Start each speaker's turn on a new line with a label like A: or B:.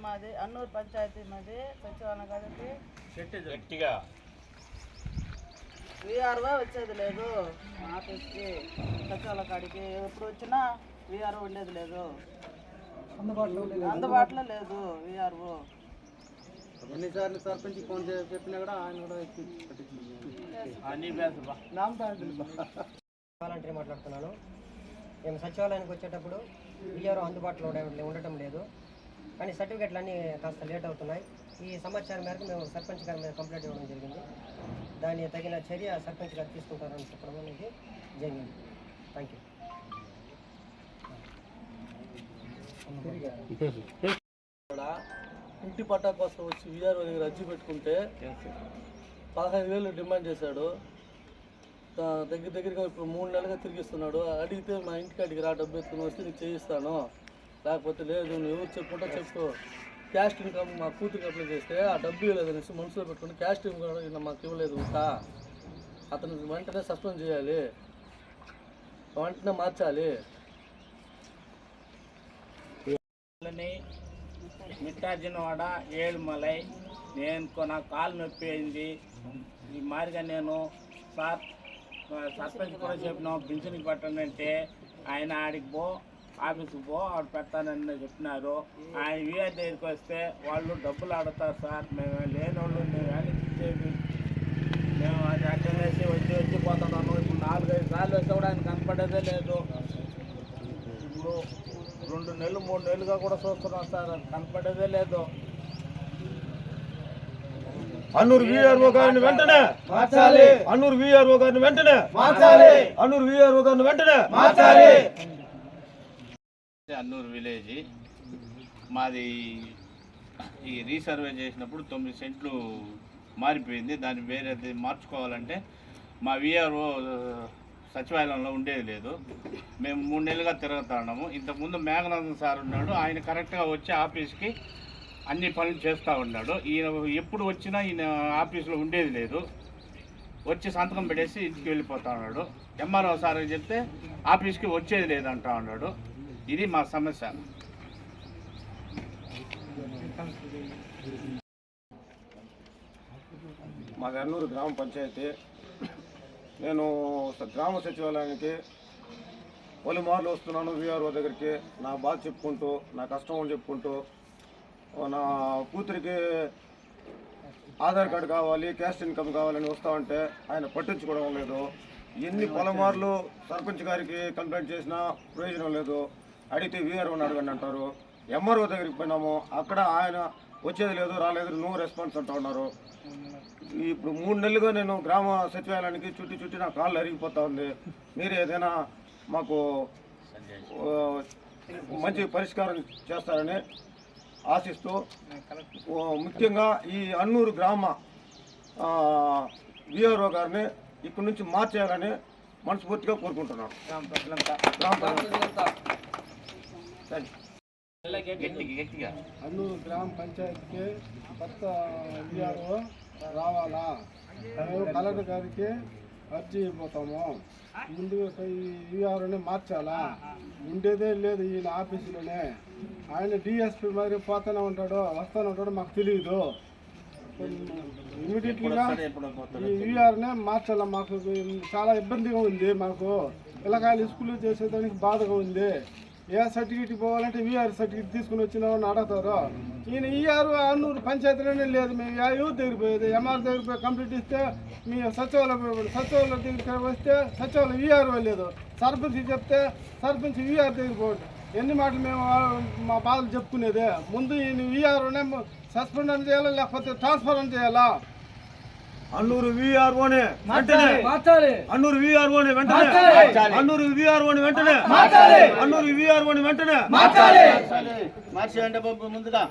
A: మాది అన్నూరు పంచాయతీ మాది సచివాలయం కాడికి
B: గట్టిగా
A: వీఆర్ఓ వచ్చేది లేదు ఆఫీస్కి సచివాలయం కాడికి ఎప్పుడు వచ్చినా వీఆర్ఓ ఉండేది లేదు అందుబాటులో లేదు వీఆర్ఓ
C: ఎన్నిసార్లు సర్పంచ్ ఫోన్ చెప్పినా కూడా ఆయన కూడా
D: వాలంటీర్ మాట్లాడుతున్నాను. మేము సచివాలయానికి వచ్చేటప్పుడు వీఆర్ఓ అందుబాటులో ఉండటం లేదు, కానీ సర్టిఫికెట్లు అన్నీ కాస్త లేట్ అవుతున్నాయి. ఈ సమాచారం మేరకు మేము సర్పంచ్ గారి మీద కంప్లైంట్ ఇవ్వడం జరిగింది. దాని తగిన చర్య సర్పంచ్ గారు తీసుకుంటారని చెప్పడం అనేది జరిగింది. Thank you.
C: ఇంటి పట్టా కోసం వచ్చి వీఆర్ఓ దగ్గర అర్జీ పెట్టుకుంటే 15,000 డిమాండ్ చేశాడు. దగ్గరగా ఇప్పుడు 3 నెలలుగా తిరిగిస్తున్నాడు. అడిగితే మా ఇంటికి అడిగి రా, డబ్బు ఎత్తుకుని వస్తే నీకు చేయిస్తాను, లేకపోతే లేదు నువ్వు ఎవరు చెప్పుకుంటా చెప్పు. క్యాస్ట్ ఇన్కమ్ మా కూతురికి అప్లై చేస్తే ఆ డబ్బు ఇవ్వలేదు అనేసి మనసులో పెట్టుకుని క్యాస్ట్ ఇన్కమ్ కూడా మాకు ఇవ్వలేదు. అతను వెంటనే సస్పెండ్ చేయాలి, వెంటనే మార్చాలి.
B: మిట్టార్జునవాడ ఏడుమలై నాకు కాలు నొప్పి అయింది. ఈ మాదిరిగా నేను సర్పంచ్ కూడా చెప్పినాం పింఛన్కి పెట్టండి అంటే ఆయన ఆడికి ఆఫీస్కి ఆడు పెడతానని చెప్పినారు. ఆయన వీఆర్ దగ్గరికి వస్తే వాళ్ళు డబ్బులు అడుగుతారు సార్, మేము లేని వాళ్ళు మేము వెనక్కి ఇచ్చేది, మేము అది అటెండ్ వేసి వచ్చిపోతున్నాను. ఇప్పుడు 4-5 సార్లు వస్తే కూడా ఆయన కనపడేదే లేదు. ఇప్పుడు 2 నెలలు 3 నెలలుగా కూడా చూస్తున్నాం సార్, అది కనపడేదే లేదు.
E: అన్నూరు వీఆర్ఓ గారిని వెంటనే మార్చాలి. అన్నూరు వీఆర్ఓ గారిని వెంటనే మార్చాలి. అన్నూరు వీఆర్ఓ గారిని వెంటనే మార్చాలి.
B: అన్నూరు విలేజ్ మాది. ఈ రీసర్వే చేసినప్పుడు 9 సెంట్లు మారిపోయింది. దాన్ని వేరేది మార్చుకోవాలంటే మా వీఆర్ఓ సచివాలయంలో ఉండేది లేదు. మేము 3 నెలలుగా తిరుగుతున్నాము. ఇంతకుముందు మేఘనాథన్ సార్ ఉన్నాడు, ఆయన కరెక్ట్గా వచ్చి ఆఫీస్కి అన్ని పనులు చేస్తూ ఉన్నాడు. ఈయన ఎప్పుడు వచ్చినా ఈయన ఆఫీసులో ఉండేది లేదు, వచ్చి సంతకం పెట్టేసి ఇంటికి వెళ్ళిపోతా ఉన్నాడు. ఎంఆర్ఓ సార్ చెప్తే ఆఫీస్కి వచ్చేది లేదంటా ఉన్నాడు. ఇది మా సమస్య.
E: మాది అన్నూరు గ్రామ పంచాయతీ. నేను గ్రామ సచివాలయానికి పలుమార్లు వస్తున్నాను. వీఆర్ఓ దగ్గరికి నా బాధ చెప్పుకుంటూ, నా కష్టం చెప్పుకుంటూ, నా కూతురికి ఆధార్ కార్డు కావాలి, క్యాస్ట్ ఇన్కమ్ కావాలని వస్తామంటే ఆయన పట్టించుకోవడం లేదు. ఎన్ని పలుమార్లు సర్పంచ్ గారికి కంప్లైంట్ చేసినా ప్రయోజనం లేదు. అడిగితే వీఆర్ఓని అడగండి అంటారు. ఎంఆర్ఓ దగ్గరికి పోయినాము, అక్కడ ఆయన వచ్చేది లేదు, రాలేదు, నో రెస్పాన్స్ అంటూ ఉన్నారు. ఇప్పుడు 3 నెలలుగా నేను గ్రామ సచివాలయానికి చుట్టి నా కాళ్ళు అరిగిపోతా ఉంది. మీరు ఏదైనా మాకు మంచి పరిష్కారం చేస్తారని ఆశిస్తూ, ముఖ్యంగా ఈ అన్నూరు గ్రామ వీఆర్ఓ గారిని ఇక్కడి నుంచి మార్చేయాలని మనస్ఫూర్తిగా కోరుకుంటున్నాను.
C: అన్నూరు గ్రామ పంచాయతీకి కొత్త వీఆర్ఓ రావాలా? మేము కలెక్టర్ గారికి అర్జీ ఇవ్వతాము. ముందుగా ఈ వీఆర్ఓని మార్చాలా? ఉండేదే లేదు ఈయన ఆఫీసులోనే. ఆయన డిఎస్పీ మరి పోతూనే ఉంటాడు, వస్తూనే ఉంటాడు, మాకు తెలియదు. ఇమీడియట్గా ఈ వీఆర్నే మార్చాలా? మాకు చాలా ఇబ్బందిగా ఉంది. మాకు పిల్లకాయలు స్కూల్లో చేసేదానికి బాధగా ఉంది. ఏ సర్టిఫికేట్ పోవాలంటే వీఆర్ సర్టిఫికేట్ తీసుకుని వచ్చిన వాళ్ళని అడుగుతారు. ఈయన ఈఆర్ అన్నూరు పంచాయతీలోనే లేదు. మేము ఎవరి దగ్గర పోయేది? ఎంఆర్ దగ్గర పోయి కంప్లీట్ ఇస్తే మీ సచివాలయం దగ్గరికి వస్తే సచివాలయం వీఆర్ లేదు. సర్పంచ్కి చెప్తే సర్పంచ్ వీఆర్ దగ్గర పోదు. ఎన్ని మాటలు మేము మా బాధలు చెప్పుకునేది? ముందు ఈయన వీఆర్ఓనే సస్పెండ్ చేయాలా, లేకపోతే ట్రాన్స్ఫర్ చేయాలా?
E: అన్నూరు వీఆర్ఓనే వెంటనే మార్చాలి. అన్నూరు వీఆర్ఓనే వెంటనే అన్నూరు వీఆర్ఓని వెంటనే అన్నూరు వీఆర్ఓని వెంటనే మార్చాలి.
C: మార్చి అంటే ముందుగా